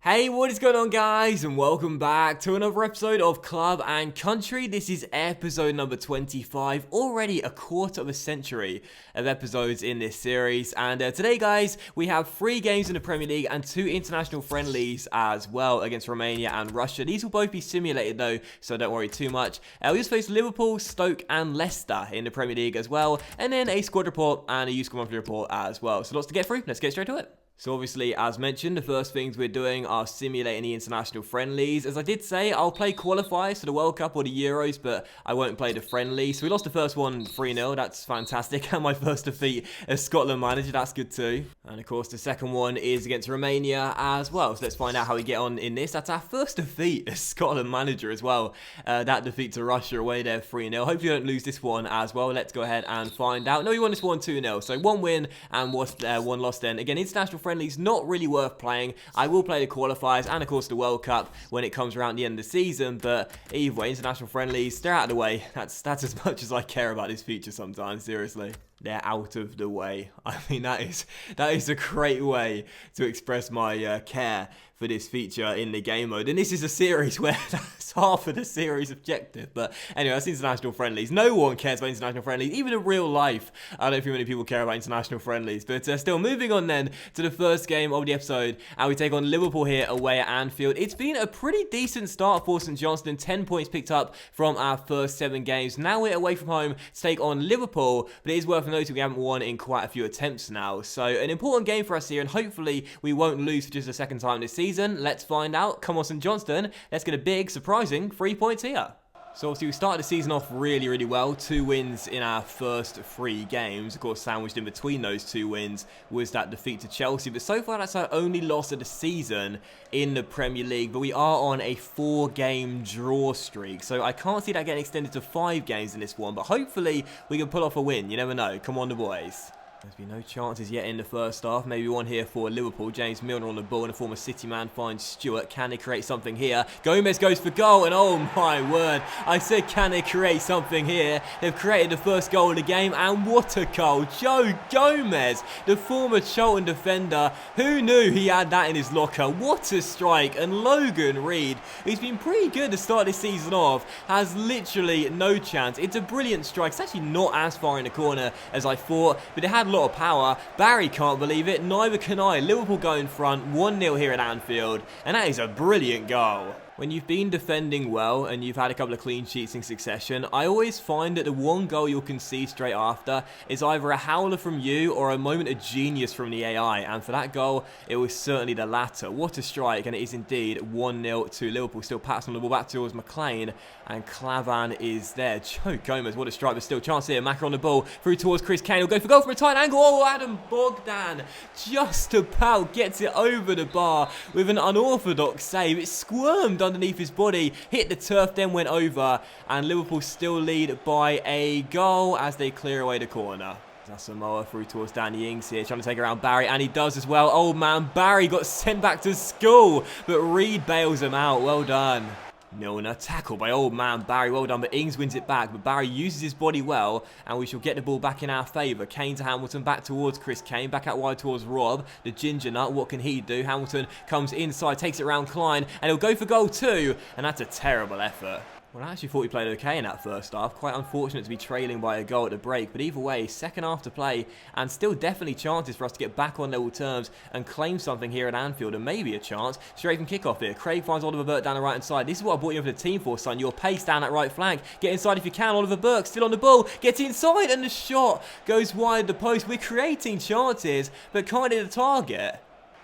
Hey, what is going on, guys, and welcome back to another episode of Club and Country. This is episode number 25, already a quarter of a century of episodes in this series. And today, guys, we have 3 games in the Premier League and 2 international friendlies as well against Romania and Russia. These will both be simulated, though, so don't worry too much. We just face Liverpool, Stoke, and Leicester in the Premier League as well, and then a squad report and a youth squad monthly report as well. So lots to get through. Let's get straight to it. So obviously, as mentioned, the first things we're doing are simulating the international friendlies. As I did say, I'll play qualifiers for the World Cup or the Euros, but I won't play the friendly. So we lost the first one 3-0, that's fantastic. And my first defeat as Scotland manager, that's good too. And of course, the second one is against Romania as well. So let's find out how we get on in this. That's our first defeat as Scotland manager as well. That defeat to Russia away there 3-0. Hopefully we don't lose this one as well. Let's go ahead and find out. No, we won this one 2-0. So 1 win and 1 loss then. Again, international friendlies not really worth playing. I will play the qualifiers and of course the World Cup when it comes around the end of the season, but either way, international friendlies, they're out of the way. That's as much as I care about this feature sometimes, seriously. They're out of the way. I mean, that is a great way to express my care for this feature in the game mode. And this is a series where that's half of the series objective. But anyway, that's international friendlies. No one cares about international friendlies, even in real life. I don't think many people care about international friendlies. But still, moving on then to the first game of the episode. And we take on Liverpool here away at Anfield. It's been a pretty decent start for St Johnstone. 10 points picked up from our first 7 games. Now we're away from home to take on Liverpool. But it is worth noting we haven't won in quite a few attempts now. So an important game for us here. And hopefully we won't lose for just the second time this season. Let's find out. Come on, St Johnstone. Let's get a big, surprising 3 points here. So obviously we started the season off really well. 2 wins in our first 3 games. Of course, sandwiched in between those 2 wins was that defeat to Chelsea. But so far, that's our only loss of the season in the Premier League. But we are on a 4-game draw streak. So I can't see that getting extended to 5 games in this one. But hopefully we can pull off a win. You never know. Come on, the boys. There's been no chances yet in the first half. Maybe one here for Liverpool. James Milner on the ball and a former City man finds Stewart. Can they create something here? Gomez goes for goal and oh my word. I said can they create something here? They've created the first goal of the game and what a goal. Joe Gomez, the former Charlton defender. Who knew he had that in his locker? What a strike. And Logan Reed, who's been pretty good to start this season off, has literally no chance. It's a brilliant strike. It's actually not as far in the corner as I thought, but it had lot of power. Barry can't believe it, neither can I. Liverpool go in front 1-0 here at Anfield, and that is a brilliant goal. When you've been defending well and you've had a couple of clean sheets in succession, I always find that the one goal you'll concede straight after is either a howler from you or a moment of genius from the AI. And for that goal, it was certainly the latter. What a strike, and it is indeed 1-0 to Liverpool. Still passing on the ball back towards McLean, and Clavan is there. Joe Gomez, what a strike, but still chance here. Maka on the ball, through towards Chris Kane. He'll go for goal from a tight angle. Oh, Adam Bogdan just about gets it over the bar with an unorthodox save. It squirmed underneath his body, hit the turf, then went over, and Liverpool still lead by a goal as they clear away the corner. Samoa through towards Danny Ings here, trying to take around Barry, and he does as well. Old man Barry got sent back to school, but Reed bails him out. Well done. Milner, tackle by old man Barry, well done, but Ings wins it back, but Barry uses his body well, and we shall get the ball back in our favour. Kane to Hamilton, back towards Chris Kane, back out wide towards Rob, the ginger nut, what can he do? Hamilton comes inside, takes it around Klein, and he'll go for goal too, and that's a terrible effort. Well, I actually thought we played okay in that first half. Quite unfortunate to be trailing by a goal at the break. But either way, second half to play. And still definitely chances for us to get back on level terms and claim something here at Anfield. And maybe a chance. Straight from kickoff here. Craig finds Oliver Burke down the right hand side. This is what I brought you for the team for, son. Your pace down that right flank. Get inside if you can. Oliver Burke still on the ball. Gets inside and the shot goes wide the post. We're creating chances, but can't hit the target.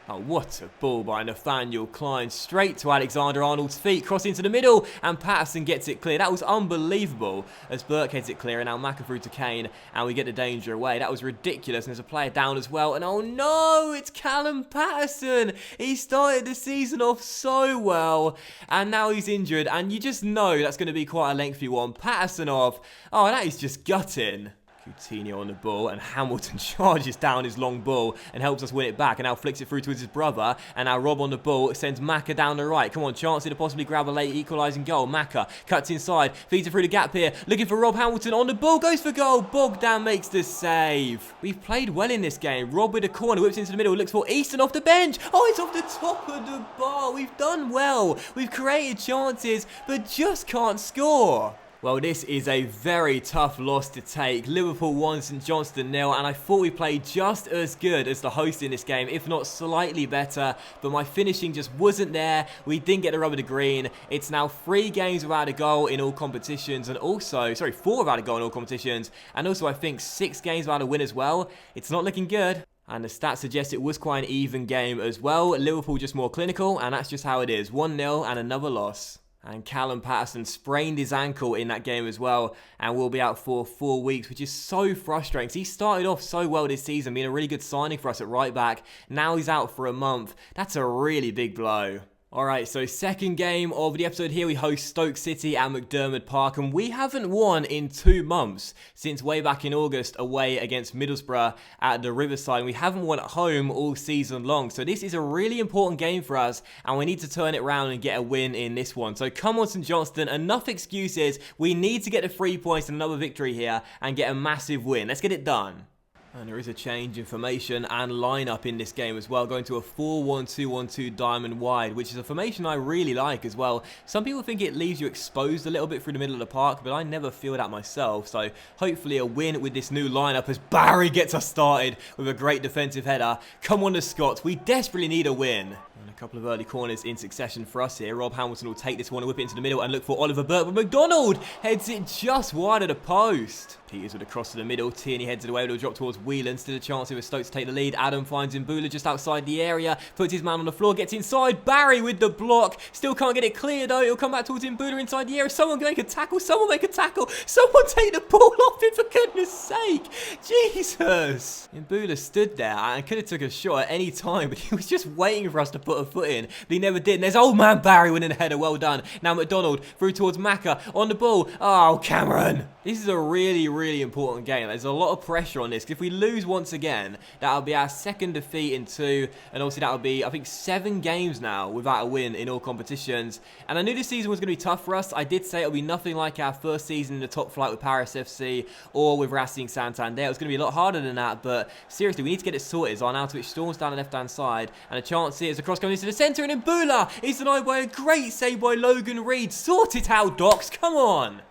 Oh, what a ball by Nathaniel Klein, straight to Alexander-Arnold's feet, cross into the middle, and Patterson gets it clear. That was unbelievable as Burke heads it clear, and now Maka through to Kane, and we get the danger away. That was ridiculous, and there's a player down as well, and oh no, it's Callum Patterson. He started the season off so well, and now he's injured, and you just know that's going to be quite a lengthy one. Patterson off. Oh, that is just gutting. Coutinho on the ball, and Hamilton charges down his long ball and helps us win it back, and now flicks it through towards his brother, and now Rob on the ball sends Maka down the right. Come on, chance to possibly grab a late equalising goal. Maka cuts inside, feeds it through the gap here, looking for Rob. Hamilton on the ball, goes for goal. Bogdan makes the save. We've played well in this game. Rob with a corner, whips into the middle, looks for Easton off the bench. Oh, it's off the top of the bar. We've done well. We've created chances, but just can't score. Well, this is a very tough loss to take. Liverpool 1, St Johnstone 0, and I thought we played just as good as the host in this game, if not slightly better, but my finishing just wasn't there. We didn't get the rub of the green. It's now 3 games without a goal in all competitions, and also, 4 without a goal in all competitions, and also I think 6 games without a win as well. It's not looking good. And the stats suggest it was quite an even game as well. Liverpool just more clinical, and that's just how it is. 1-0 and another loss. And Callum Patterson sprained his ankle in that game as well and will be out for 4 weeks, which is so frustrating. He started off so well this season, being a really good signing for us at right back. Now he's out for a month. That's a really big blow. Alright, so second game of the episode here, we host Stoke City at McDermott Park, and we haven't won in 2 months since way back in August away against Middlesbrough at the Riverside. We haven't won at home all season long, so this is a really important game for us, and we need to turn it around and get a win in this one. So come on, St Johnstone, enough excuses. We need to get the 3 points and another victory here and get a massive win. Let's get it done. And there is a change in formation and lineup in this game as well, going to a 4-1-2-1-2 diamond wide, which is a formation I really like as well. Some people think it leaves you exposed a little bit through the middle of the park, but I never feel that myself. So hopefully a win with this new lineup as Barry gets us started with a great defensive header. Come on, the Scots, we desperately need a win. And a couple of early corners in succession for us here. Rob Hamilton will take this one and whip it into the middle and look for Oliver Burke, but McDonald heads it just wide of the post. Peters with a cross to the middle. Tierney heads it away. It'll drop towards Whelan. Still a chance for Stoke to take the lead. Adam finds Mbula just outside the area. Puts his man on the floor. Gets inside. Barry with the block. Still can't get it clear though. It'll come back towards Mbula inside the area. Someone make a tackle. Someone make a tackle. Someone take the ball off him, for goodness sake. Jesus. Mbula stood there and could have took a shot at any time, but he was just waiting for us to put a foot in. But he never did. And there's old man Barry winning a header. Well done. Now McDonald through towards Maka on the ball. Oh, Cameron. This is a really important game. There's a lot of pressure on this. If we lose once again, that'll be our second defeat in 2, and obviously that'll be, I think, 7 games now without a win in all competitions. And I knew this season was going to be tough for us. I did say it'll be nothing like our first season in the top flight with Paris FC or with Racing Santander. It was going to be a lot harder than that, but seriously, we need to get it sorted. So now Twitch storms down the left-hand side, and a chance here is a cross coming into the centre, and Mbula is denied by a great save by Logan Reed. Sort it out, Docs. Come on.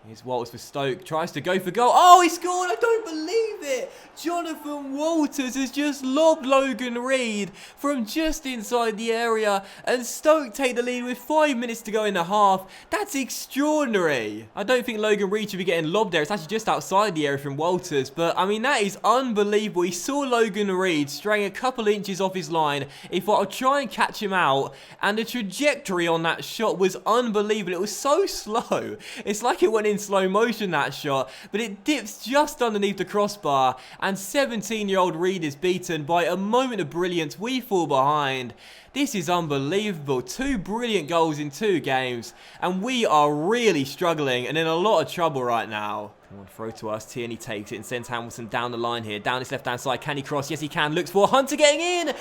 Here's Walters for Stoke, tries to go for goal. Oh, he scored! I don't believe it! Jonathan Walters has just lobbed Logan Reed from just inside the area, and Stoke take the lead with 5 minutes to go in the half. That's extraordinary. I don't think Logan Reed should be getting lobbed there. It's actually just outside the area from Walters, but I mean, that is unbelievable. He saw Logan Reed straying a couple inches off his line. He thought, I'll try and catch him out, and the trajectory on that shot was unbelievable. It was so slow. It's like it went in slow motion, that shot, but it dips just underneath the crossbar, and 17-year-old Reed is beaten by a moment of brilliance. We fall behind. This is unbelievable. 2 brilliant goals in 2 games, and we are really struggling and in a lot of trouble right now. Come on, throw to us. Tierney takes it and sends Hamilton down the line here. Down his left-hand side. Can he cross? Yes, he can. Looks for Hunter getting in.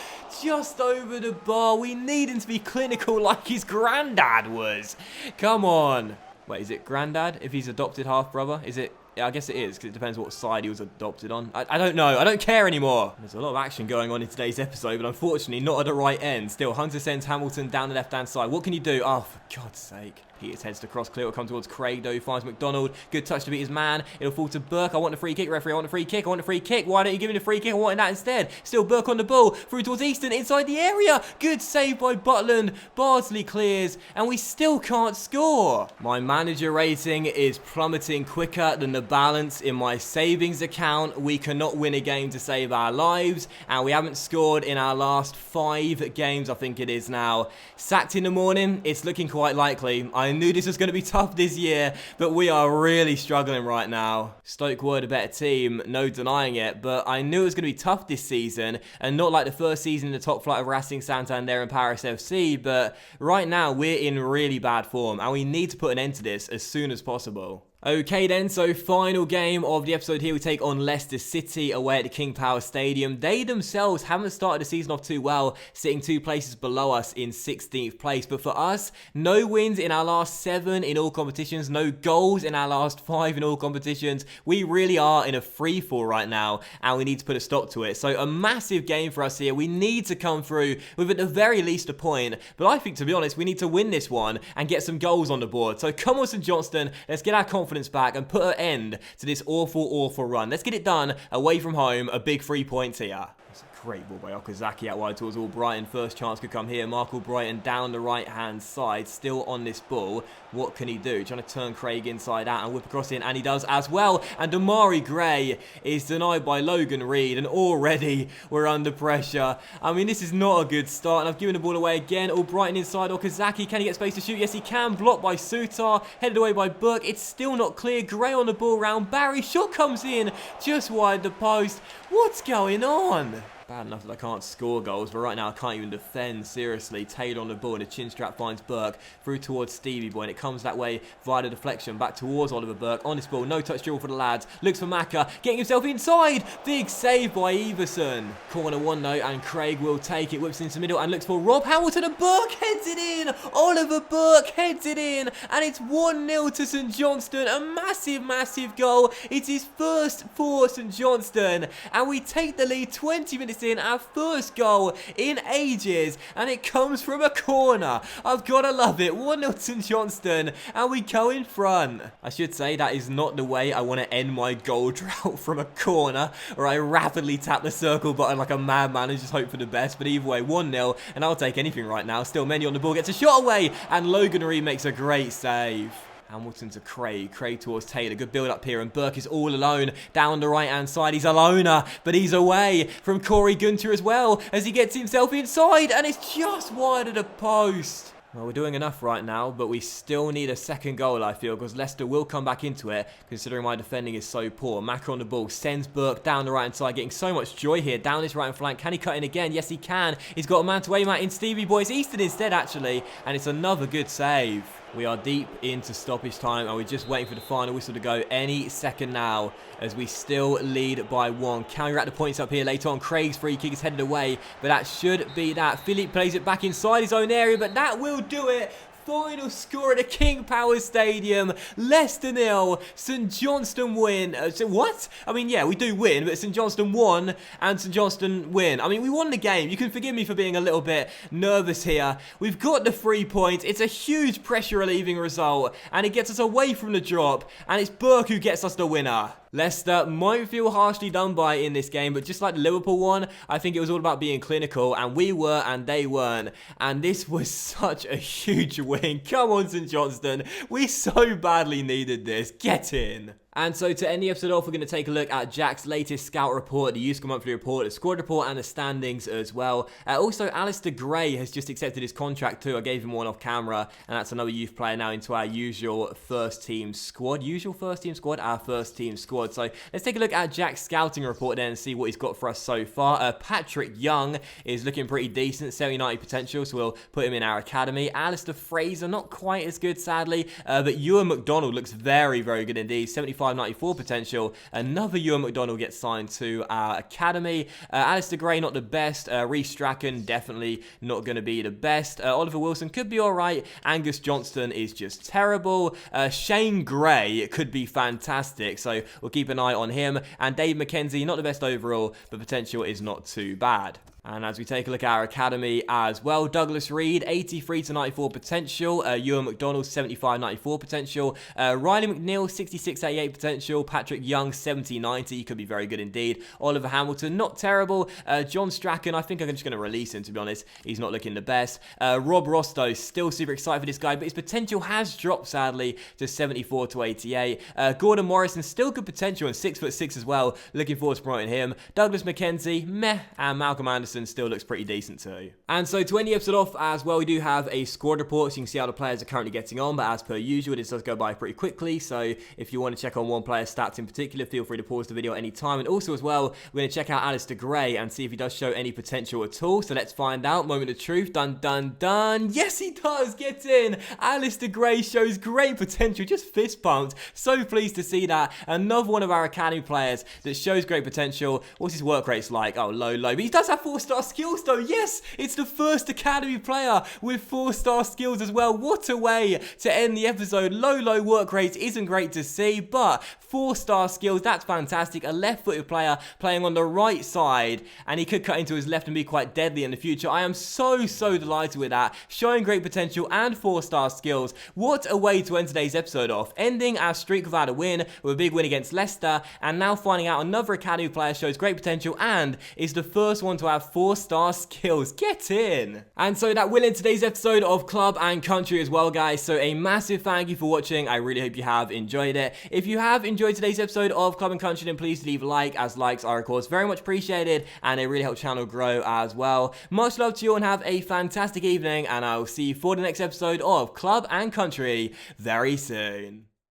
Just over the bar. We need him to be clinical like his granddad was. Come on. Wait, is it granddad if he's adopted half-brother? Is it? Yeah, I guess it is, because it depends what side he was adopted on. I don't know. I don't care anymore. There's a lot of action going on in today's episode, but unfortunately not at the right end. Still, Hunter sends Hamilton down the left-hand side. What can you do? Oh, for God's sake. Peters heads to cross clear. It'll come towards Craig, though. He finds McDonald. Good touch to beat his man. It'll fall to Burke. I want the free kick, referee. I want the free kick. I want the free kick. Why don't you give me the free kick? I want that instead. Still Burke on the ball. Through towards Easton. Inside the area. Good save by Butland. Bardsley clears. And we still can't score. My manager rating is plummeting quicker than the balance in my savings account. We cannot win a game to save our lives. And we haven't scored in our last 5 games, I think it is now. Sacked in the morning. It's looking quite likely. I knew this was going to be tough this year, but we are really struggling right now. Stoke were the better team, no denying it, but I knew it was going to be tough this season, and not like the first season in the top flight of Racing Santander and Paris FC, but right now we're in really bad form, and we need to put an end to this as soon as possible. Okay then, so final game of the episode here, we take on Leicester City away at the King Power Stadium. They themselves haven't started the season off too well, sitting 2 places below us in 16th place. But for us, no wins in our last 7 in all competitions, no goals in our last 5 in all competitions. We really are in a free fall right now, and we need to put a stop to it. So a massive game for us here. We need to come through with at the very least a point, but I think, to be honest, we need to win this one and get some goals on the board. So come on, St Johnstone, let's get our confidence back and put an end to this awful run. Let's get it done away from home. A big 3 points here. That's a great ball by Okazaki out wide towards Albrighton. First chance could come here. Mark Albrighton down the right-hand side, still on this ball. What can he do? Trying to turn Craig inside out and whip across in, and he does as well. And Damari Gray is denied by Logan Reed, and already we're under pressure. I mean, this is not a good start, and I've given the ball away again. Albrighton inside Okazaki. Can he get space to shoot? Yes, he can. Blocked by Sutar. Headed away by Burke. It's still not clear. Gray on the ball round. Barry. Shot comes in just wide the post. What's going on? Bad enough that I can't score goals, but right now I can't even defend, seriously. Taylor on the ball, and the chin strap finds Burke through towards Stevie Boy, and it comes that way via the deflection, back towards Oliver Burke. On this ball, no touch dribble for the lads. Looks for Maka, getting himself inside. Big save by Everson. Corner one though, and Craig will take it. Whips into the middle and looks for Rob Hamilton, and Burke heads it in. Oliver Burke heads it in, and it's 1-0 to St Johnstone. A massive goal. It's his first for St Johnstone, and we take the lead 20 minutes in, our first goal in ages, and it comes from a corner. I've got to love it. 1-0 St Johnstone, and we go in front. I should say that is not the way I want to end my goal drought, from a corner, or I rapidly tap the circle button like a madman and just hope for the best. But either way, 1-0, and I'll take anything right now. Still Mendy on the ball, gets a shot away, and Logan Reed makes a great save. Hamilton to Craig. Craig towards Taylor. Good build up here, and Burke is all alone down the right-hand side. He's a loner, but he's away from Corey Gunter as well as he gets himself inside, and it's just wide of the post. Well, we're doing enough right now, but we still need a second goal, I feel, because Leicester will come back into it, considering my defending is so poor. Maka on the ball, sends Burke down the right-hand side, getting so much joy here, down this right-hand flank. Can he cut in again? Yes, he can. He's got a man to aim at in Stevie Boy. It's Easton instead, actually, and it's another good save. We are deep into stoppage time, and we're just waiting for the final whistle to go any second now, as we still lead by 1. Can we rack the points up here later on? Craig's free kick is headed away, but that should be that. Philippe plays it back inside his own area, but that will do it. Final score at the King Power Stadium. Leicester 0, St Johnstone win. What? I mean, yeah, we do win, but St Johnstone won and St Johnstone win. I mean, we won the game. You can forgive me for being a little bit nervous here. We've got the 3 points. It's a huge pressure relieving result, and it gets us away from the drop, and it's Burke who gets us the winner. Leicester might feel harshly done by in this game, but just like the Liverpool one, I think it was all about being clinical, and we were and they weren't. And this was such a huge win. Come on, St Johnstone. We so badly needed this. Get in. And so to end the episode off, we're going to take a look at Jack's latest scout report, the Useful Monthly Report, the squad report, and the standings as well. Also, Alistair Gray has just accepted his contract too. I gave him one off camera, and that's another youth player now into our usual first team squad. Our first team squad. So let's take a look at Jack's scouting report then and see what he's got for us so far. Patrick Young is looking pretty decent, 70-90 potential, so we'll put him in our academy. Alistair Fraser, not quite as good, sadly, but Ewan McDonald looks very good indeed, 95-94 potential. Another Ewan McDonald gets signed to our academy. Alistair Gray, not the best. Reece Strachan, definitely not going to be the best. Oliver Wilson could be alright. Angus Johnston is just terrible. Shane Gray could be fantastic, so we'll keep an eye on him. And Dave McKenzie, not the best overall, but potential is not too bad. And as we take a look at our academy as well, Douglas Reed, 83-94 potential. Ewan McDonald, 75-94 potential. Riley McNeil, 66-88 potential. Patrick Young, 70-90. Could be very good indeed. Oliver Hamilton, not terrible. John Strachan, I think I'm just going to release him, to be honest. He's not looking the best. Rob Rostow, still super excited for this guy, but his potential has dropped, sadly, to 74-88. Gordon Morrison, still good potential, and 6'6" as well. Looking forward to promoting him. Douglas McKenzie, meh. And Malcolm Anderson, comparison still looks pretty decent too. And so to end the episode off as well, we do have a squad report, so you can see how the players are currently getting on, but as per usual, this does go by pretty quickly, so if you want to check on one player's stats in particular, feel free to pause the video at any time. And also as well, we're going to check out Liverpool Gray and see if he does show any potential at all, so let's find out. Moment of truth, dun dun dun. Yes, he does, get in. Liverpool Gray shows great potential, just fist pumped. So pleased to see that. Another one of our academy players that shows great potential. What's his work rates like? Oh, low. But he does have 4-star skills though. Yes, it's the first academy player with 4-star skills as well. What a way to end the episode. Low work rates isn't great to see, but 4-star skills, that's fantastic. A left-footed player playing on the right side, and he could cut into his left and be quite deadly in the future. I am so delighted with that. Showing great potential and 4-star skills. What a way to end today's episode off. Ending our streak without a win with a big win against Leicester, and now finding out another academy player shows great potential and is the first one to have 4-star skills. Get in! And so that will end today's episode of Club and Country as well, guys. So a massive thank you for watching. I really hope you have enjoyed it. If you have enjoyed today's episode of Club and Country, then please leave a like, as likes are of course very much appreciated, and they really help the channel grow as well. Much love to you, and have a fantastic evening, and I will see you for the next episode of Club and Country very soon.